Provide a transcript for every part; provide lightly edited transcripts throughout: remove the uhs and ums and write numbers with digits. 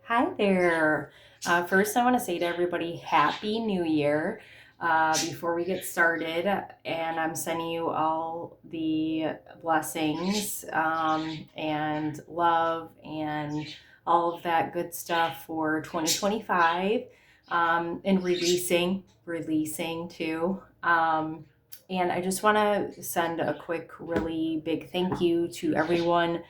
Hi there. First, I want to say to everybody, Happy New Year before we get started. And I'm sending you all the blessings and love and all of that good stuff for 2025 and releasing too. And I just want to send a quick, really big thank you to everyone.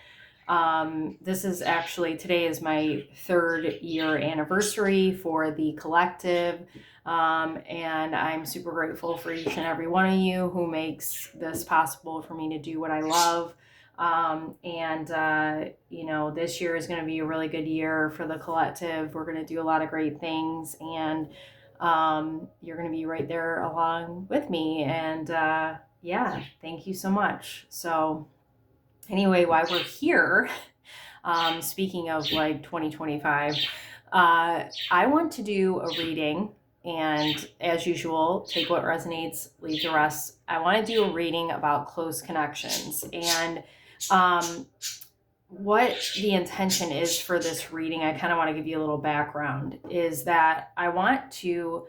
This is actually, today is my 3rd year anniversary for the Colettive. And I'm super grateful for each and every one of you who makes this possible for me to do what I love. This year is going to be a really good year for the Colettive. We're going to do a lot of great things, and you're going to be right there along with me. And yeah, thank you so much. So, anyway, while we're here, speaking of like 2025, I want to do a reading. And as usual, take what resonates, leave the rest. I want to do a reading about close connections. And what the intention is for this reading, I kind of want to give you a little background, is that I want to,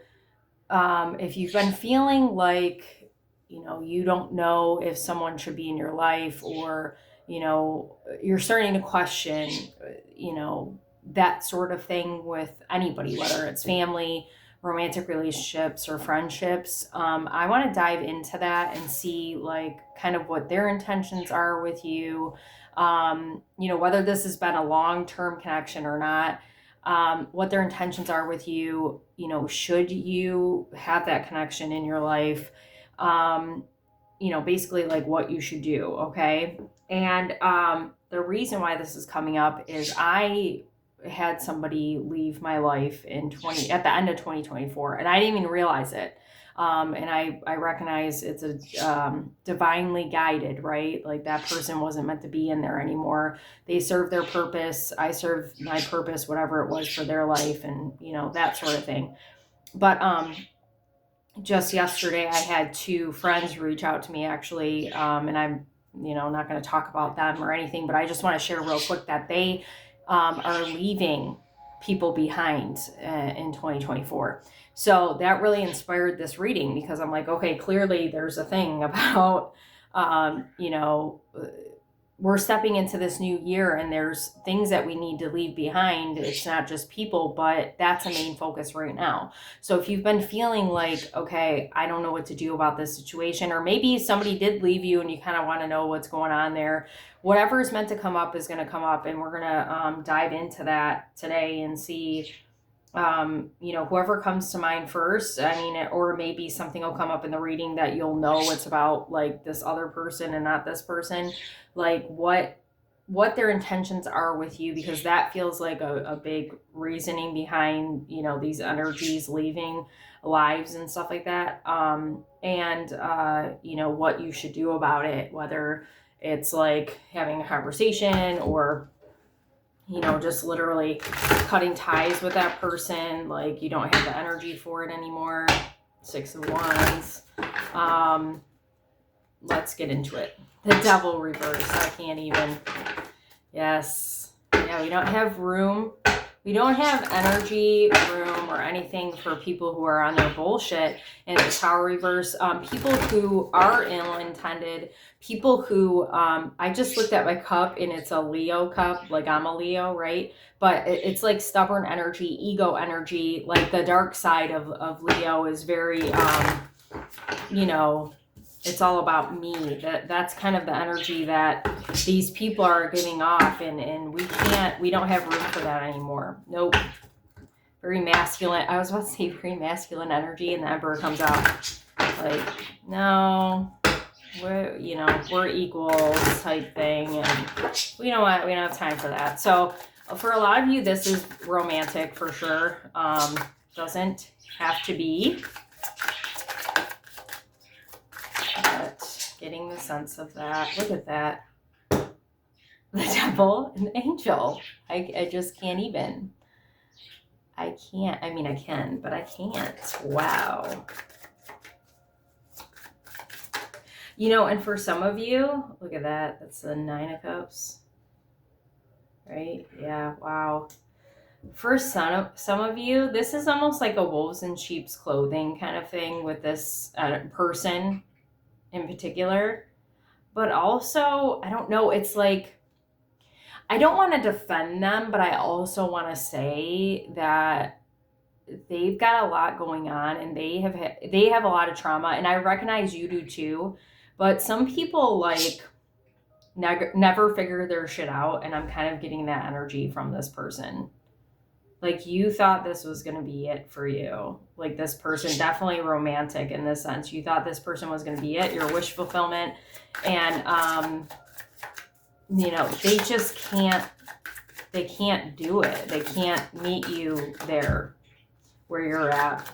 if you've been feeling like, you don't know if someone should be in your life, or, you're starting to question, that sort of thing with anybody, whether it's family, romantic relationships, or friendships. I want to dive into that and see, like, kind of what their intentions are with you. Whether this has been a long-term connection or not, what their intentions are with you, should you have that connection in your life, basically like what you should do, okay? And the reason why this is coming up is I had somebody leave my life at the end of 2024, and I didn't even realize it. And I recognize it's a divinely guided, right? Like, that person wasn't meant to be in there anymore. They served their purpose. I served my purpose, whatever it was for their life, and that sort of thing. But just yesterday, I had 2 friends reach out to me, actually, and I'm not going to talk about them or anything, but I just want to share real quick that they are leaving people behind in 2024. So that really inspired this reading, because I'm like, okay, clearly there's a thing about um, you know we're stepping into this new year, and there's things that we need to leave behind. It's not just people, but that's a main focus right now. So if you've been feeling like, okay, I don't know what to do about this situation, or maybe somebody did leave you and you kind of want to know what's going on there, whatever is meant to come up is going to come up, and we're going to dive into that today and see, whoever comes to mind first. I mean, or maybe something will come up in the reading that you'll know it's about, like, this other person and not this person, like what their intentions are with you, because that feels like a big reasoning behind, these energies leaving lives and stuff like that. What you should do about it, whether it's like having a conversation, or just literally cutting ties with that person, like you don't have the energy for it anymore. 6 of Wands. Let's get into it. The Devil reverse. I can't even. Yes. Yeah, we don't have room. We don't have energy, room, or anything for people who are on their bullshit. And the Tower reverse. People who are ill-intended. People who, I just looked at my cup, and it's a Leo cup. Like, I'm a Leo, right? But it's like stubborn energy, ego energy. Like, the dark side of Leo is very, it's all about me. That's kind of the energy that these people are giving off, and we don't have room for that anymore. Nope. Very masculine. I was about to say very masculine energy, and the Emperor comes out. Like, no, we're equals type thing, and we don't have time for that. So for a lot of you, this is romantic for sure. Doesn't have to be. Getting the sense of that. Look at that. The Devil and the Angel. I just can't even. I can't. I mean, I can, but I can't. Wow. And for some of you, look at that. That's the 9 of Cups. Right? Yeah, wow. For some of you, this is almost like a wolves in sheep's clothing kind of thing with this person in particular. But also, I don't know, it's like, I don't want to defend them, but I also want to say that they've got a lot going on, and they have a lot of trauma, and I recognize you do too. But some people like never figure their shit out, and I'm kind of getting that energy from this person. Like, you thought this was going to be it for you. Like, this person, definitely romantic in this sense. You thought this person was going to be it, your wish fulfillment. And, they just they can't do it. They can't meet you there where you're at.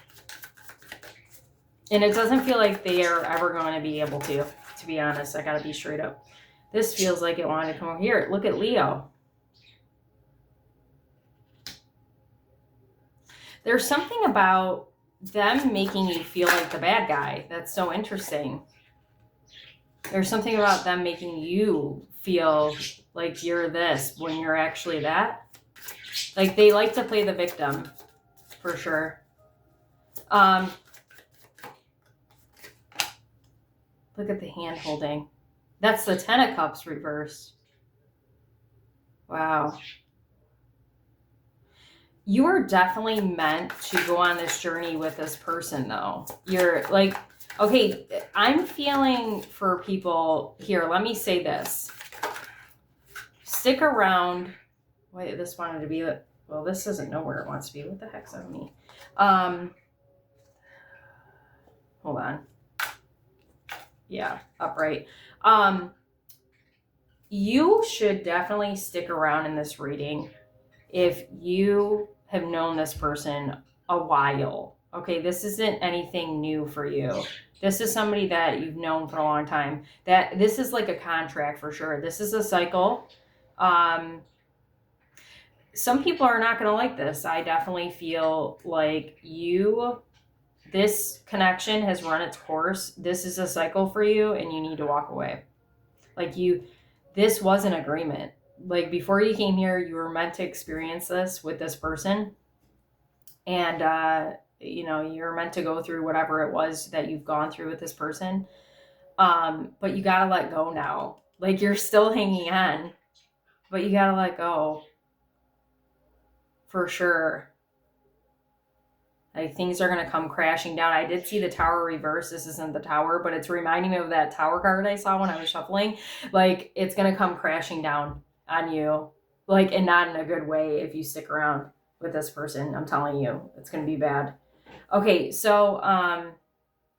And it doesn't feel like they are ever going to be able to be honest. I got to be straight up. This feels like it wanted to come over here. Look at Leo. There's something about them making you feel like the bad guy. That's so interesting. There's something about them making you feel like you're this when you're actually that. Like, they like to play the victim, for sure. Look at the hand holding. That's the Ten of Cups reversed. Wow. You are definitely meant to go on this journey with this person, though. You're like, okay, I'm feeling for people here. Let me say this. Stick around. Wait, this wanted to be, well, this doesn't know where it wants to be. What the heck's on me? Hold on. Yeah, upright. You should definitely stick around in this reading if you have known this person a while. Okay, this isn't anything new for you. This is somebody that you've known for a long time. That this is like a contract for sure. This is a cycle. Some people are not going to like this. I definitely feel like this connection has run its course. This is a cycle for you, and you need to walk away. Like, this was an agreement. Like, before you came here, you were meant to experience this with this person. And, you're meant to go through whatever it was that you've gone through with this person. But you got to let go now. Like, you're still hanging on, but you got to let go. For sure. Like, things are going to come crashing down. I did see the Tower reverse. This isn't the Tower, but it's reminding me of that Tower card I saw when I was shuffling. Like, it's going to come crashing down on you. Like, and not in a good way if you stick around with this person. I'm telling you, it's going to be bad. Okay, so,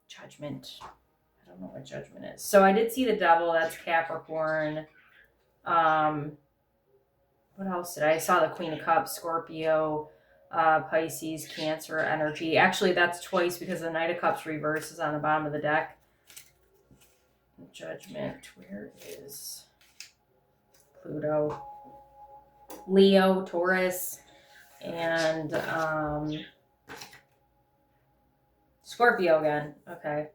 Judgment. I don't know what Judgment is. So I did see the Devil. That's Capricorn. What else did I saw? The Queen of Cups, Scorpio, Pisces, Cancer energy. Actually, that's twice because the Knight of Cups reverse is on the bottom of the deck. Judgment. Where is Pluto? Leo, Taurus, and Scorpio again. Okay.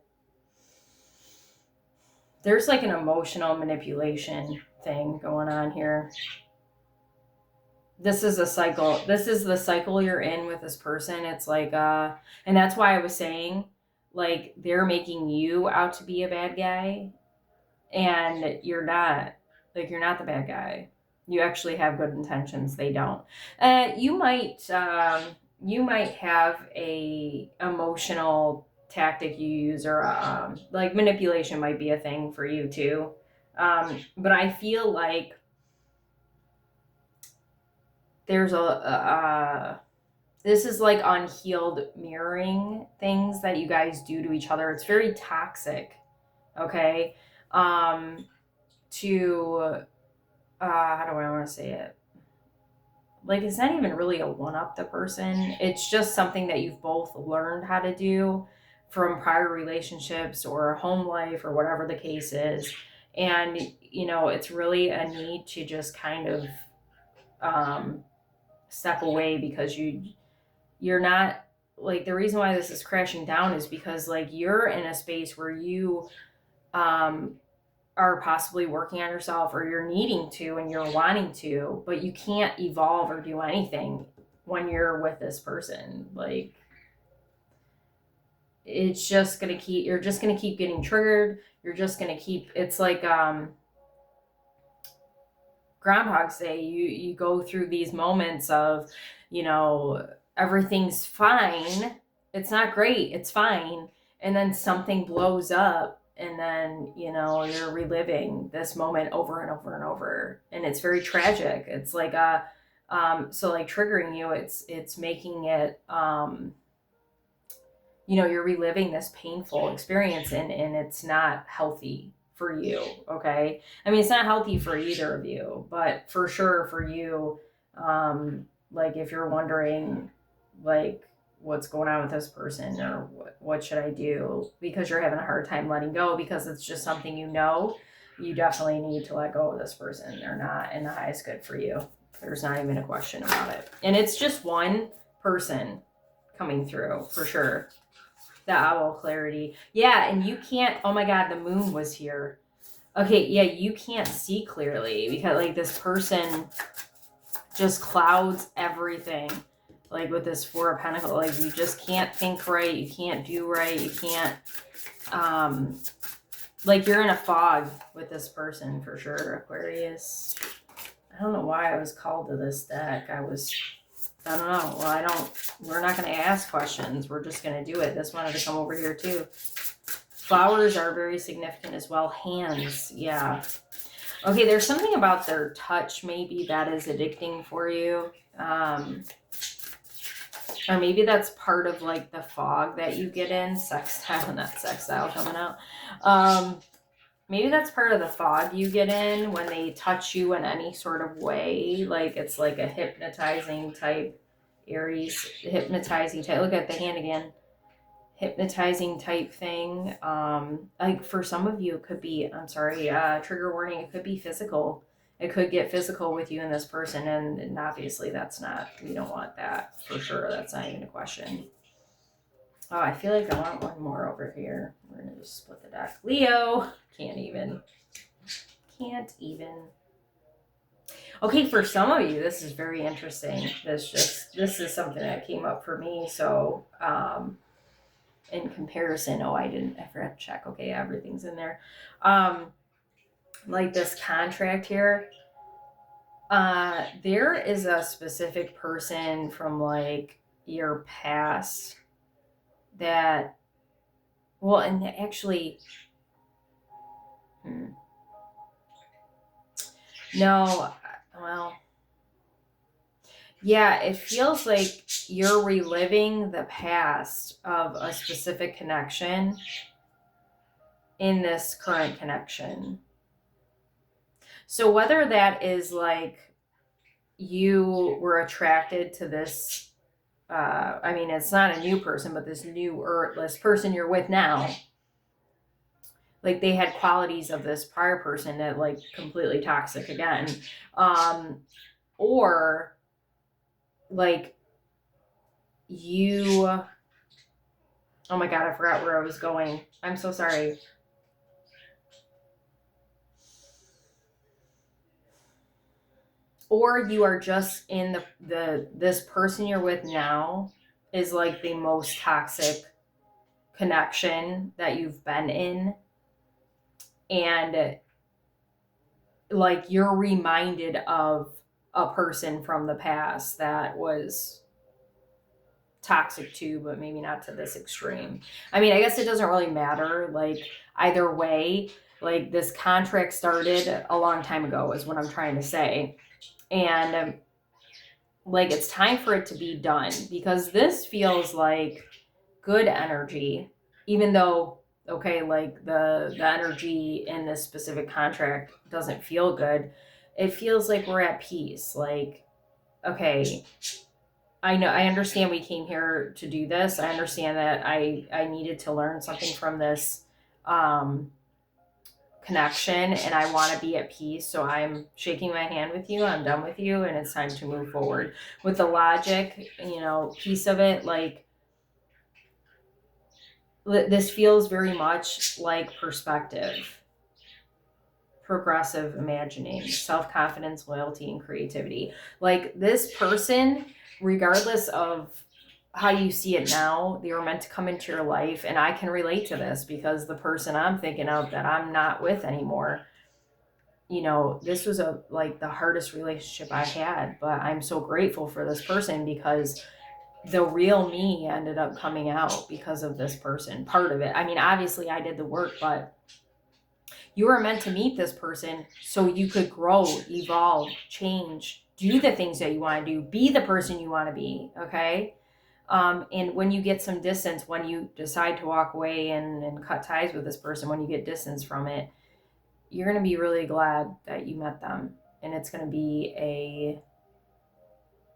There's like an emotional manipulation thing going on here. This is a cycle. This is the cycle you're in with this person. It's like, and that's why I was saying, like, they're making you out to be a bad guy, and you're not. Like, you're not the bad guy. You actually have good intentions. They don't. You might have a emotional tactic you use, or like manipulation might be a thing for you too. But I feel like there's this is like unhealed mirroring things that you guys do to each other. It's very toxic. Okay. How do I want to say it? Like, it's not even really a one-up the person. It's just something that you've both learned how to do from prior relationships or home life or whatever the case is. And, it's really a need to just kind of step away, because you're not, like, the reason why this is crashing down is because, like, you're in a space where you are possibly working on yourself, or you're needing to and you're wanting to, but you can't evolve or do anything when you're with this person. Like, it's just going to keep, you're just going to keep getting triggered. You're just going to keep, it's like, Groundhog's Day. You go through these moments of, you know, everything's fine. It's not great. It's fine. And then something blows up, and then, you know, you're reliving this moment over and over and over. And it's very tragic. It's like so like triggering you, it's making it you know, you're reliving this painful experience, and it's not healthy for you. Okay. I mean, it's not healthy for either of you, but for sure for you, like if you're wondering, like, what's going on with this person, or what should I do, because you're having a hard time letting go, because it's just something, you know, you definitely need to let go of this person. They're not in the highest good for you. There's not even a question about it. And it's just one person coming through for sure. The owl clarity. Yeah, and you can't, oh my God, the moon was here. Okay, yeah, you can't see clearly, because like this person just clouds everything. Like with this Four of Pentacles, like you just can't think right, you can't do right, you can't, like you're in a fog with this person for sure, Aquarius. I don't know why I was called to this deck. I don't know. Well, we're not going to ask questions. We're just going to do it. This wanted to come over here too. Flowers are very significant as well. Hands. Yeah. Okay. There's something about their touch maybe that is addicting for you. Or maybe that's part of like the fog that you get in. Sextile, not sextile coming out. Maybe that's part of the fog you get in when they touch you in any sort of way. Like it's like a hypnotizing type, Aries, hypnotizing type. Look at the hand again. Hypnotizing type thing. Like for some of you, it could be, I'm sorry, trigger warning, it could be physical. It could get physical with you and this person. And obviously that's not, we don't want that for sure. That's not even a question. Oh, I feel like I want one more over here. We're going to just split the deck. Leo. Can't even. Okay, for some of you, this is very interesting. This is something that came up for me. So, in comparison, I forgot to check. Okay, everything's in there. Like this contract here. There is a specific person from like your past that, well, and actually, no, well, yeah, it feels like you're reliving the past of a specific connection in this current connection. So whether that is like you were attracted to this, I mean, it's not a new person, but this person you're with now, like they had qualities of this prior person that like completely toxic again. Or like you, oh my God, I forgot where I was going. I'm so sorry. Or you are just in this person you're with now is like the most toxic connection that you've been in. And like you're reminded of a person from the past that was toxic too, but maybe not to this extreme. I mean, I guess it doesn't really matter. Like either way, like this contract started a long time ago is what I'm trying to say. And like it's time for it to be done, because this feels like good energy, even though, okay, like the energy in this specific contract doesn't feel good. It feels like we're at peace. Like, okay, I know, I understand we came here to do this. I understand that I needed to learn something from this connection, and I want to be at peace. So I'm shaking my hand with you. I'm done with you, and it's time to move forward. With the logic, you know, piece of it, like this feels very much like perspective, progressive imagining, self-confidence, loyalty, and creativity. Like this person regardless of how you see it now, they were meant to come into your life. And I can relate to this because the person I'm thinking of that I'm not with anymore, you know, this was like the hardest relationship I had, but I'm so grateful for this person because the real me ended up coming out because of this person. Part of it. I mean, obviously I did the work, but you were meant to meet this person so you could grow, evolve, change, do the things that you want to do, be the person you want to be. Okay. And when you get some distance, when you decide to walk away and cut ties with this person, when you get distance from it, you're going to be really glad that you met them. And it's going to be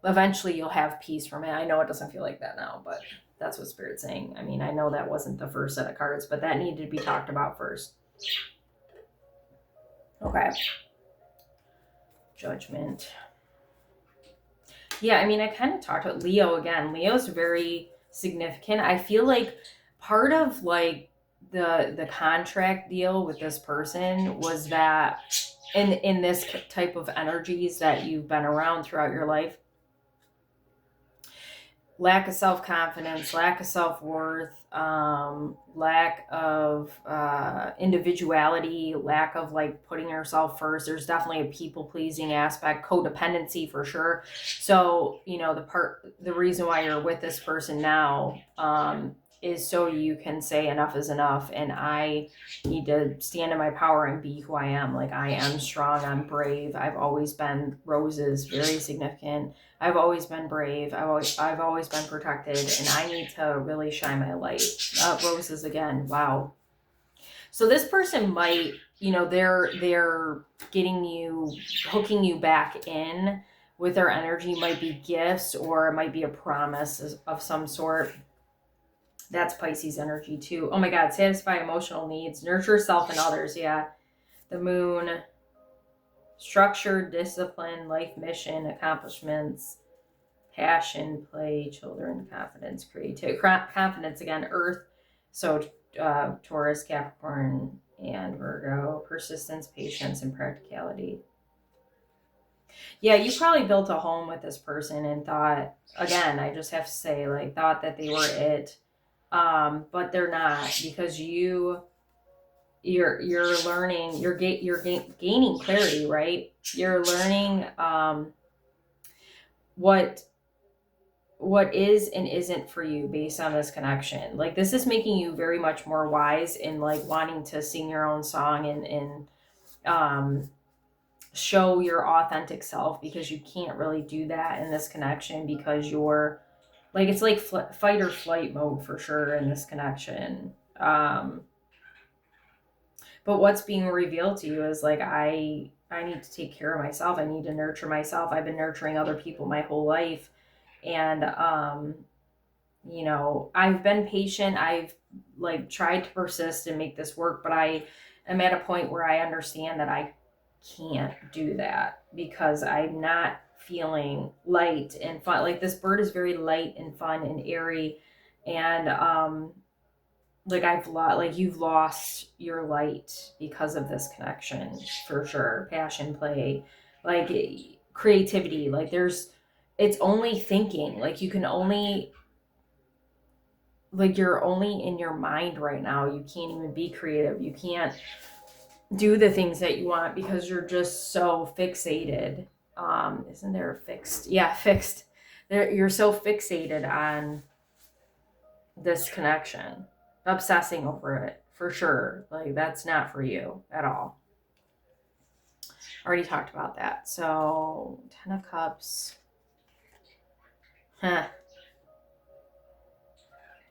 eventually you'll have peace from it. I know it doesn't feel like that now, but that's what Spirit's saying. I mean, I know that wasn't the first set of cards, but that needed to be talked about first. Okay. Judgment. Yeah, I mean, I kind of talked about Leo again. Leo's very significant. I feel like part of like the contract deal with this person was that in this type of energies that you've been around throughout your life, lack of self-confidence, lack of self-worth, lack of individuality, lack of like putting yourself first. There's definitely a people-pleasing aspect, codependency for sure. So, you know, the reason why you're with this person now is so you can say enough is enough, and I need to stand in my power and be who I am. Like, I am strong, I'm brave, I've always been roses, very significant. I've always been brave. I've always been protected, and I need to really shine my light. Roses again. Wow. So this person might, you know, they're hooking you back in with their energy. Might be gifts, or it might be a promise of some sort. That's Pisces energy too. Oh my God, satisfy emotional needs, nurture self and others. Yeah. The moon, structure, discipline, life mission, accomplishments, passion, play, children, confidence, creativity. Confidence again, Earth. So Taurus, Capricorn, and Virgo. Persistence, patience, and practicality. Yeah, you probably built a home with this person and thought, again, I just have to say, like, thought that they were it. But they're not, because you're learning, you're gaining clarity, right? You're learning what is and isn't for you based on this connection. Like, this is making you very much more wise in like wanting to sing your own song and show your authentic self, because you can't really do that in this connection because you're like, it's like fight or flight mode for sure in this connection. But what's being revealed to you is like, I need to take care of myself. I need to nurture myself. I've been nurturing other people my whole life. And, you know, I've been patient. I've like tried to persist and make this work, but I am at a point where I understand that I can't do that because I'm not feeling light and fun. Like, this bird is very light and fun and airy. And, like, you've lost your light because of this connection for sure. Passion, play, like creativity, like it's only thinking, like you can only, like, you're only in your mind right now. You can't even be creative. You can't do the things that you want because you're just so fixated. Isn't there fixed? Yeah, fixed. You're so fixated on this connection, obsessing over it for sure. Like, that's not for you at all. Already talked about that. So 10 of Cups.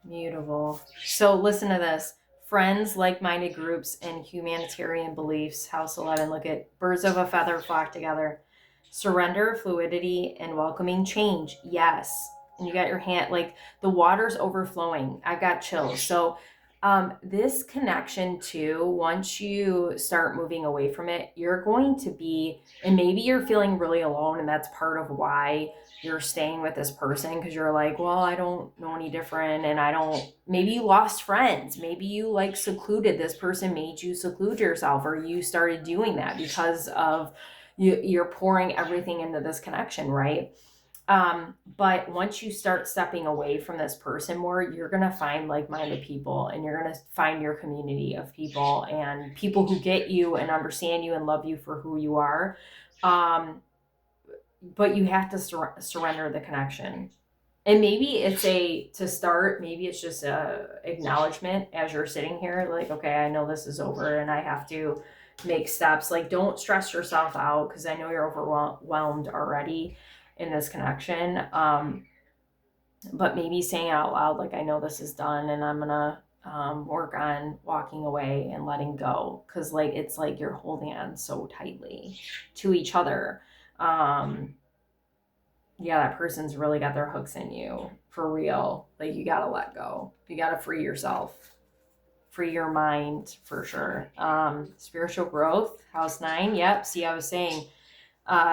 Mutable. So listen to this. Friends, like-minded groups, and humanitarian beliefs. House 11. Look at birds of a feather flock together. Surrender, fluidity, and welcoming change. Yes. And you got your hand, like, the water's overflowing. I've got chills. So this connection too, once you start moving away from it, you're going to be, and maybe you're feeling really alone, and that's part of why you're staying with this person, because you're like, well, I don't know any different, and maybe you lost friends, maybe you like secluded, this person made you seclude yourself, or you started doing that because of you're pouring everything into this connection, right? But once you start stepping away from this person more, you're going to find like-minded people, and you're going to find your community of people and people who get you and understand you and love you for who you are. But you have to surrender the connection. And maybe to start, maybe it's just a acknowledgement as you're sitting here, like, okay, I know this is over and I have to make steps. Like, don't stress yourself out, because I know you're overwhelmed already in this connection. But maybe saying out loud, like, I know this is done and I'm gonna work on walking away and letting go, because like it's like you're holding on so tightly to each other. Yeah, that person's really got their hooks in you for real. Like, you gotta let go. You gotta free yourself, free your mind for sure. Spiritual growth, house 9. Yep. See, I was saying,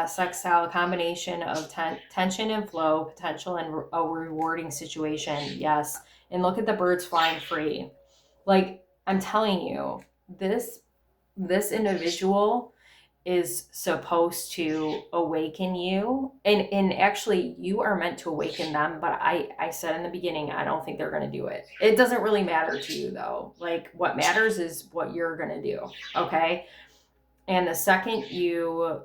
sextile, combination of tension and flow, potential and a rewarding situation. Yes. And look at the birds flying free. Like, I'm telling you, this individual is supposed to awaken you, and actually you are meant to awaken them. But I said in the beginning, I don't think they're going to do it. It doesn't really matter to you though. Like, what matters is what you're going to do. Okay. And the second you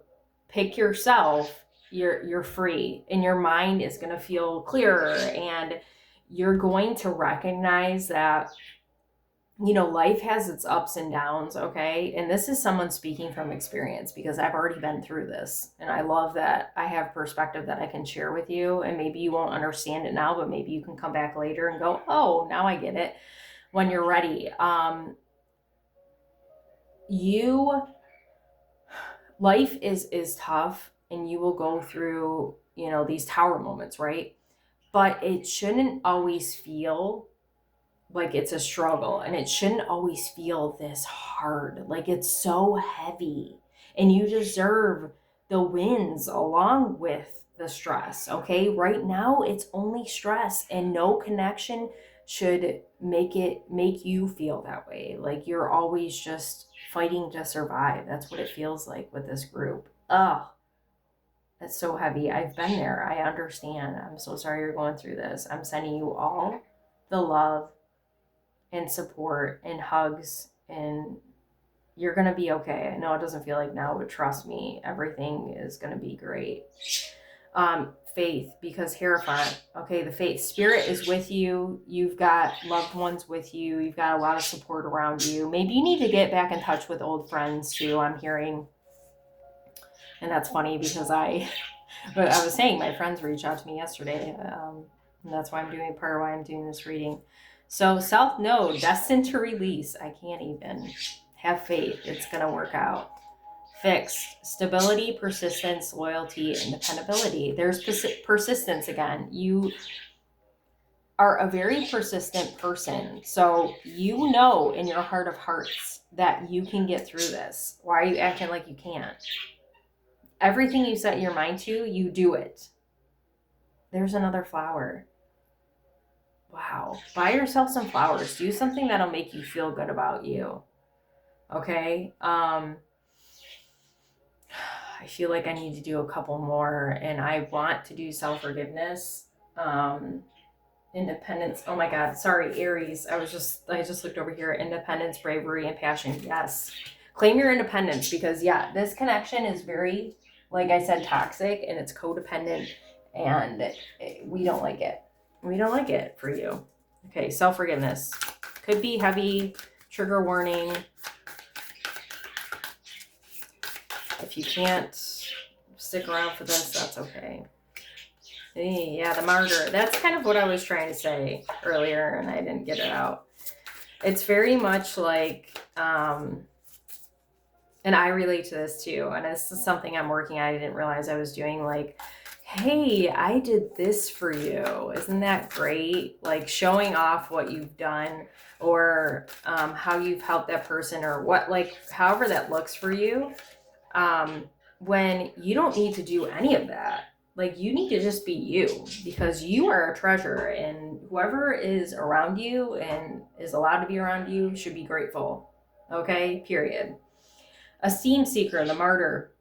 pick yourself, you're free, and your mind is going to feel clearer, and you're going to recognize that, you know, life has its ups and downs, okay? And this is someone speaking from experience, because I've already been through this. And I love that I have perspective that I can share with you. And maybe you won't understand it now, but maybe you can come back later and go, oh, now I get it, when you're ready. Life is tough, and you will go through, you know, these tower moments, right? But it shouldn't always feel like it's a struggle, and it shouldn't always feel this hard. Like, it's so heavy, and you deserve the wins along with the stress. Okay, right now it's only stress, and no connection should make you feel that way. Like, you're always just fighting to survive. That's what it feels like with this group. Ugh, that's so heavy. I've been there. I understand. I'm so sorry you're going through this. I'm sending you all the love and support and hugs, and you're going to be okay. I know it doesn't feel like now, but trust me, everything is going to be great. Faith, because Hierophant, okay, the faith spirit is with you. You've got loved ones with you. You've got a lot of support around you. Maybe you need to get back in touch with old friends too, I'm hearing. And that's funny, because but I was saying, my friends reached out to me yesterday, and that's why part of why I'm doing this reading. So, South Node, destined to release. I can't even. Have faith. It's going to work out. Fixed, stability, persistence, loyalty, and dependability. There's persistence again. You are a very persistent person. So, you know in your heart of hearts that you can get through this. Why are you acting like you can't? Everything you set your mind to, you do it. There's another flower. Wow. Buy yourself some flowers. Do something that'll make you feel good about you. Okay? I feel like I need to do a couple more, and I want to do self-forgiveness. Independence. Oh my God. Sorry, Aries. I just looked over here. Independence, bravery, and passion. Yes. Claim your independence, because this connection is very, like I said, toxic, and it's codependent, and we don't like it. We don't like it for you. Okay, self-forgiveness. Could be heavy, trigger warning. If you can't stick around for this, that's okay. Yeah, the martyr. That's kind of what I was trying to say earlier, and I didn't get it out. It's very much like, and I relate to this too, and this is something I'm working on. I didn't realize I was doing, like, hey, I did this for you. Isn't that great? Like, showing off what you've done, or how you've helped that person, or what, like, however that looks for you. When you don't need to do any of that. Like, you need to just be you, because you are a treasure, and whoever is around you and is allowed to be around you should be grateful. Okay? Period. Esteem seeker, the martyr.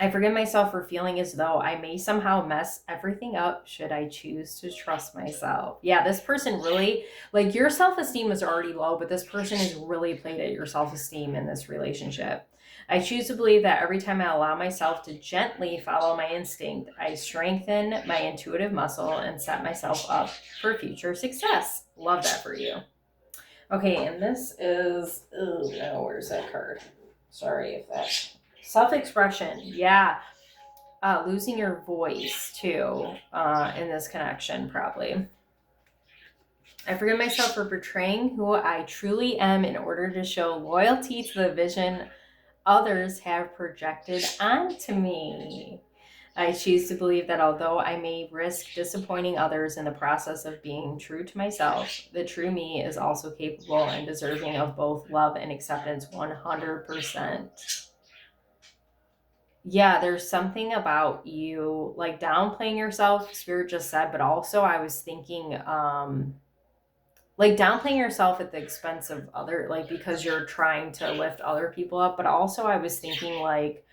I forgive myself for feeling as though I may somehow mess everything up should I choose to trust myself. Yeah, this person really, like, your self-esteem is already low, but this person has really played at your self-esteem in this relationship. I choose to believe that every time I allow myself to gently follow my instinct, I strengthen my intuitive muscle and set myself up for future success. Love that for you. Okay, and this is, oh no, where's that card? Sorry if that. Self-expression, yeah. Losing your voice too in this connection, probably. I forgive myself for betraying who I truly am in order to show loyalty to the vision others have projected onto me. I choose to believe that although I may risk disappointing others in the process of being true to myself, the true me is also capable and deserving of both love and acceptance 100%. Yeah, there's something about you like downplaying yourself, Spirit just said, but also I was thinking like downplaying yourself at the expense of other, like because you're trying to lift other people up, but also I was thinking like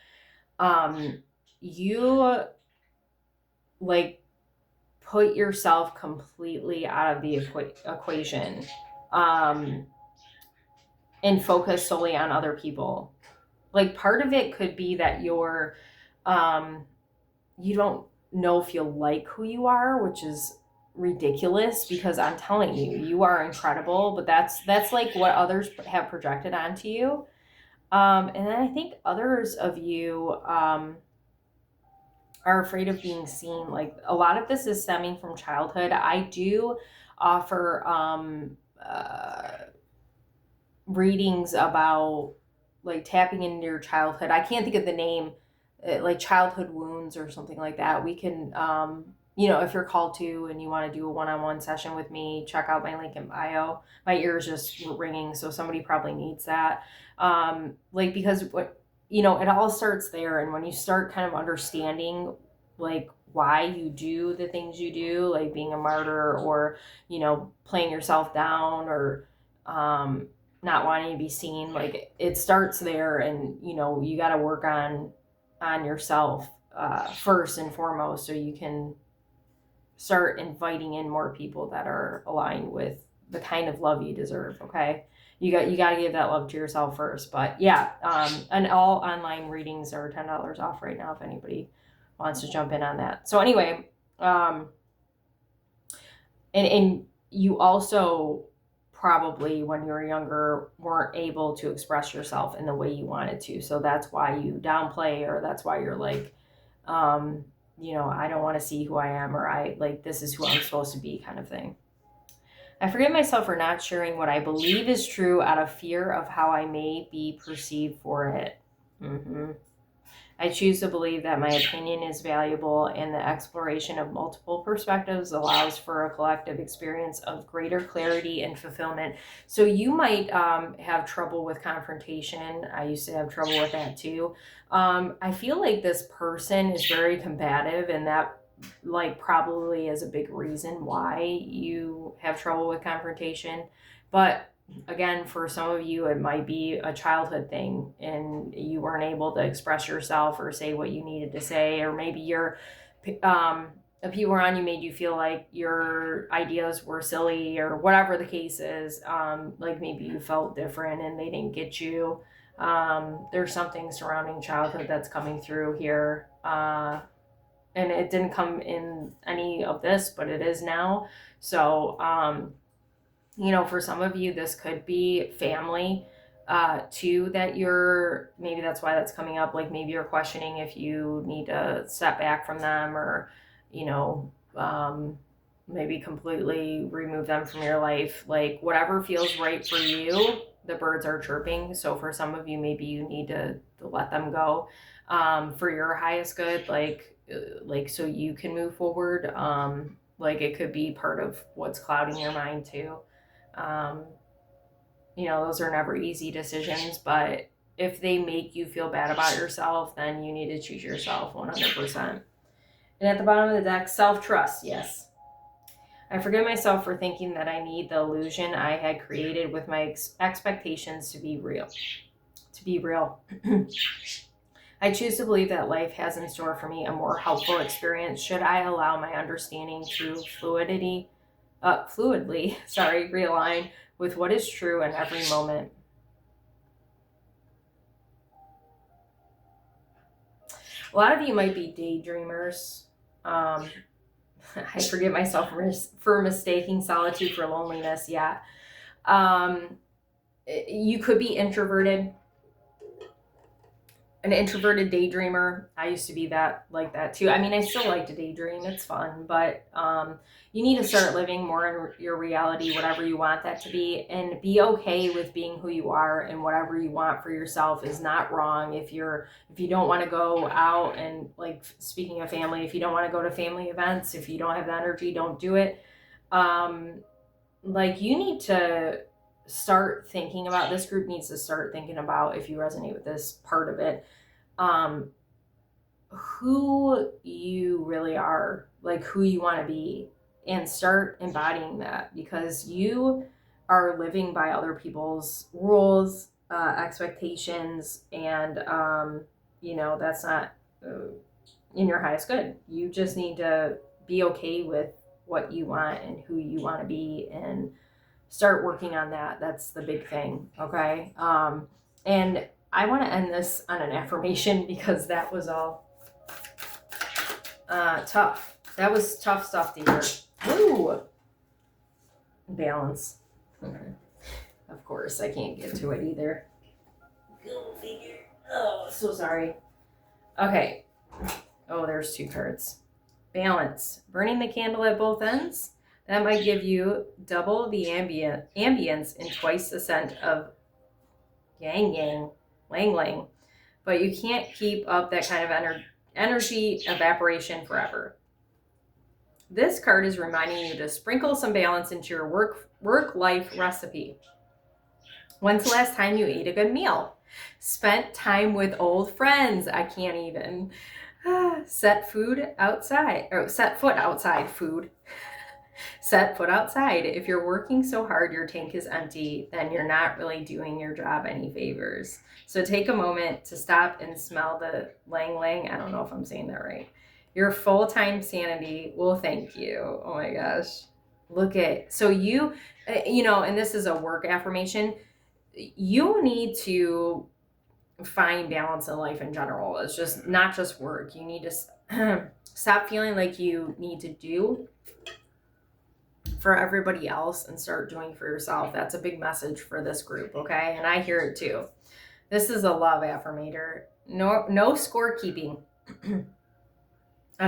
you like put yourself completely out of the equation and focus solely on other people. Like part of it could be that you're you don't know if you like who you are, which is ridiculous because I'm telling you, you are incredible, but that's like what others have projected onto you. And then I think others of you are afraid of being seen. Like a lot of this is stemming from childhood. I do offer readings about like tapping into your childhood. I can't think of the name, like childhood wounds or something like that. We can, if you're called to and you want to do a one-on-one session with me, check out my link in bio. My ear is just ringing, so somebody probably needs that. Because what, it all starts there. And when you start kind of understanding like why you do the things you do, like being a martyr or, playing yourself down or, not wanting to be seen, like it starts there. And you got to work on yourself first and foremost so you can start inviting in more people that are aligned with the kind of love you deserve. Okay, you got to give that love to yourself first. But yeah, and all online readings are $10 off right now if anybody wants to jump in on that. So anyway, and you also probably when you were younger weren't able to express yourself in the way you wanted to, so that's why you downplay, or that's why you're like I don't want to see who I am, or I like this is who I'm supposed to be, kind of thing. I forgive myself for not sharing what I believe is true out of fear of how I may be perceived for it. I choose to believe that my opinion is valuable, and the exploration of multiple perspectives allows for a collective experience of greater clarity and fulfillment. So you might have trouble with confrontation. I used to have trouble with that too. I feel like this person is very combative, and that like probably is a big reason why you have trouble with confrontation. But again, for some of you, it might be a childhood thing and you weren't able to express yourself or say what you needed to say, or maybe the people around you made you feel like your ideas were silly, or whatever the case is. Like maybe you felt different and they didn't get you. There's something surrounding childhood that's coming through here. And it didn't come in any of this, but it is now. So, for some of you, this could be family too, that maybe that's why that's coming up. Like maybe you're questioning if you need to step back from them, or, maybe completely remove them from your life. Like whatever feels right for you, the birds are chirping. So for some of you, maybe you need to let them go for your highest good, like so you can move forward. Like it could be part of what's clouding your mind too. Those are never easy decisions, but if they make you feel bad about yourself, then you need to choose yourself 100%. And at the bottom of the deck, self-trust, yes. I forgive myself for thinking that I need the illusion I had created with my expectations to be real. I choose to believe that life has in store for me a more helpful experience should I allow my understanding to fluidly, realign with what is true in every moment. A lot of you might be daydreamers. I forgive myself for mistaking solitude for loneliness. Yeah. You could be introverted, an introverted daydreamer. I used to be like that too. I mean, I still like to daydream. It's fun, but you need to start living more in your reality, whatever you want that to be, and be okay with being who you are, and whatever you want for yourself is not wrong. If you don't want to go out and, like, speaking of family, if you don't want to go to family events, if you don't have the energy, don't do it. Like, you need to start thinking about, this group needs to start thinking about, if you resonate with this part of it, who you really are, like who you want to be, and start embodying that, because you are living by other people's rules, expectations, and that's not in your highest good. You just need to be okay with what you want and who you want to be, and start working on that. That's the big thing. Okay. And I want to end this on an affirmation, because that was all tough. That was tough stuff to hear. Ooh. Balance. Okay. Of course, I can't get to it either. Go figure. Oh, so sorry. Okay. Oh, there's 2 cards. Balance. Burning the candle at both ends. That might give you double the ambience and twice the scent of yang, lang lang. But you can't keep up that kind of energy evaporation forever. This card is reminding you to sprinkle some balance into your work-life recipe. When's the last time you ate a good meal? Spent time with old friends? I can't even. Set foot outside. Food. Set foot outside. If you're working so hard your tank is empty, then you're not really doing your job any favors. So take a moment to stop and smell the lang lang. I don't know if I'm saying that right. Your full-time sanity will thank you. Oh my gosh. So you, and this is a work affirmation. You need to find balance in life in general. It's just not just work. You need to stop feeling like you need to do for everybody else and start doing for yourself. That's a big message for this group, okay? And I hear it too. This is a love affirmator. No scorekeeping.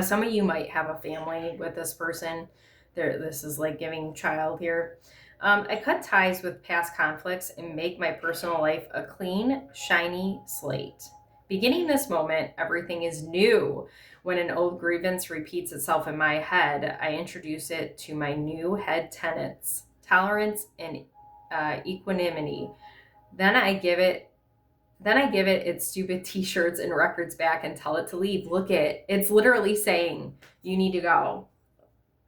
Some of you might have a family with this person. This is like giving child here. I cut ties with past conflicts and make my personal life a clean, shiny slate. Beginning this moment, everything is new. When an old grievance repeats itself in my head, I introduce it to my new head tenets: tolerance and equanimity. Then I give it its stupid t-shirts and records back and tell it to leave. It's literally saying, you need to go.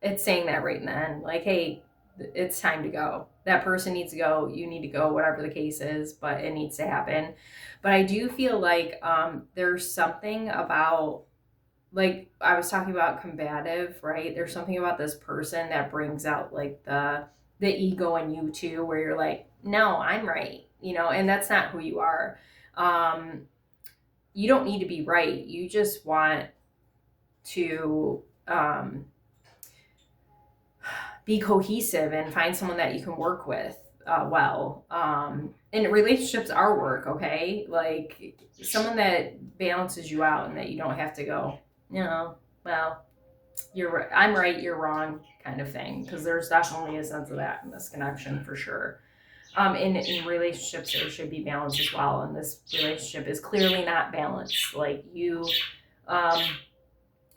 It's saying that right in the end. Like, hey, it's time to go. That person needs to go. You need to go, whatever the case is, but it needs to happen. But I do feel like there's something about, like I was talking about combative, right? There's something about this person that brings out like the ego in you too, where you're like, no, I'm right, and that's not who you are. You don't need to be right. You just want to be cohesive and find someone that you can work with well. And relationships are work, okay? Like someone that balances you out and that you don't have to go, well, I'm right, you're wrong kind of thing. Because there's definitely a sense of that in this connection for sure. In relationships, there should be balance as well. And this relationship is clearly not balanced. Like you've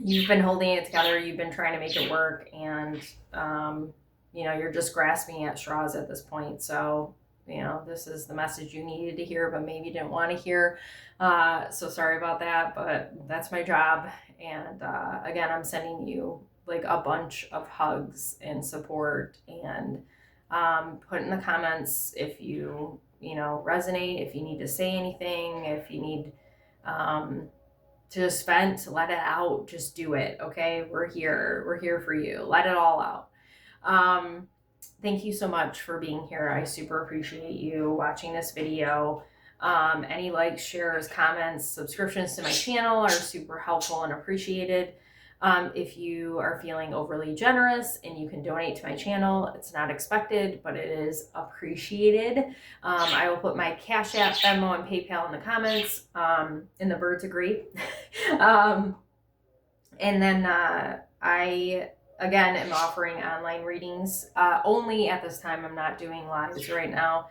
been holding it together. You've been trying to make it work. And, you're just grasping at straws at this point. So, this is the message you needed to hear, but maybe didn't want to hear. So sorry about that, but that's my job. And again, I'm sending you like a bunch of hugs and support, and put in the comments if you resonate, if you need to say anything, if you need just vent, let it out, just do it. Okay. We're here for you. Let it all out. Thank you so much for being here. I super appreciate you watching this video. Any likes, shares, comments, subscriptions to my channel are super helpful and appreciated. If you are feeling overly generous and you can donate to my channel, it's not expected, but it is appreciated. I will put my Cash App, Venmo, and PayPal in the comments, and the birds agree. And then I, again, am offering online readings only at this time. I'm not doing lives right now.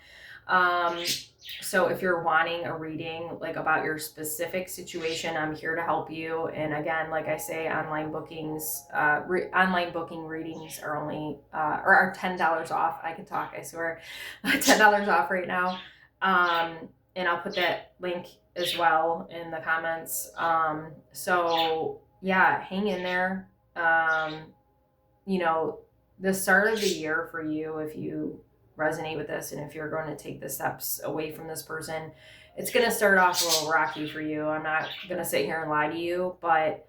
So if you're wanting a reading like about your specific situation, I'm here to help you. And again, like I say, online bookings, online booking readings are only or are $10 off. I can talk, I swear. $10 off right now. And I'll put that link as well in the comments. So yeah, hang in there. You know, the start of the year for you, if you resonate with this and if you're going to take the steps away from this person, it's going to start off a little rocky for you. I'm not going to sit here and lie to you, but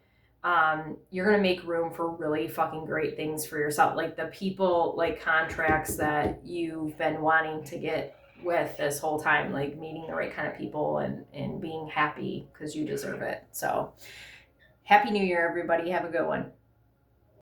you're going to make room for really fucking great things for yourself. Like the people, like contracts that you've been wanting to get with this whole time, like meeting the right kind of people and being happy because you deserve it. So happy New Year, everybody. Have a good one.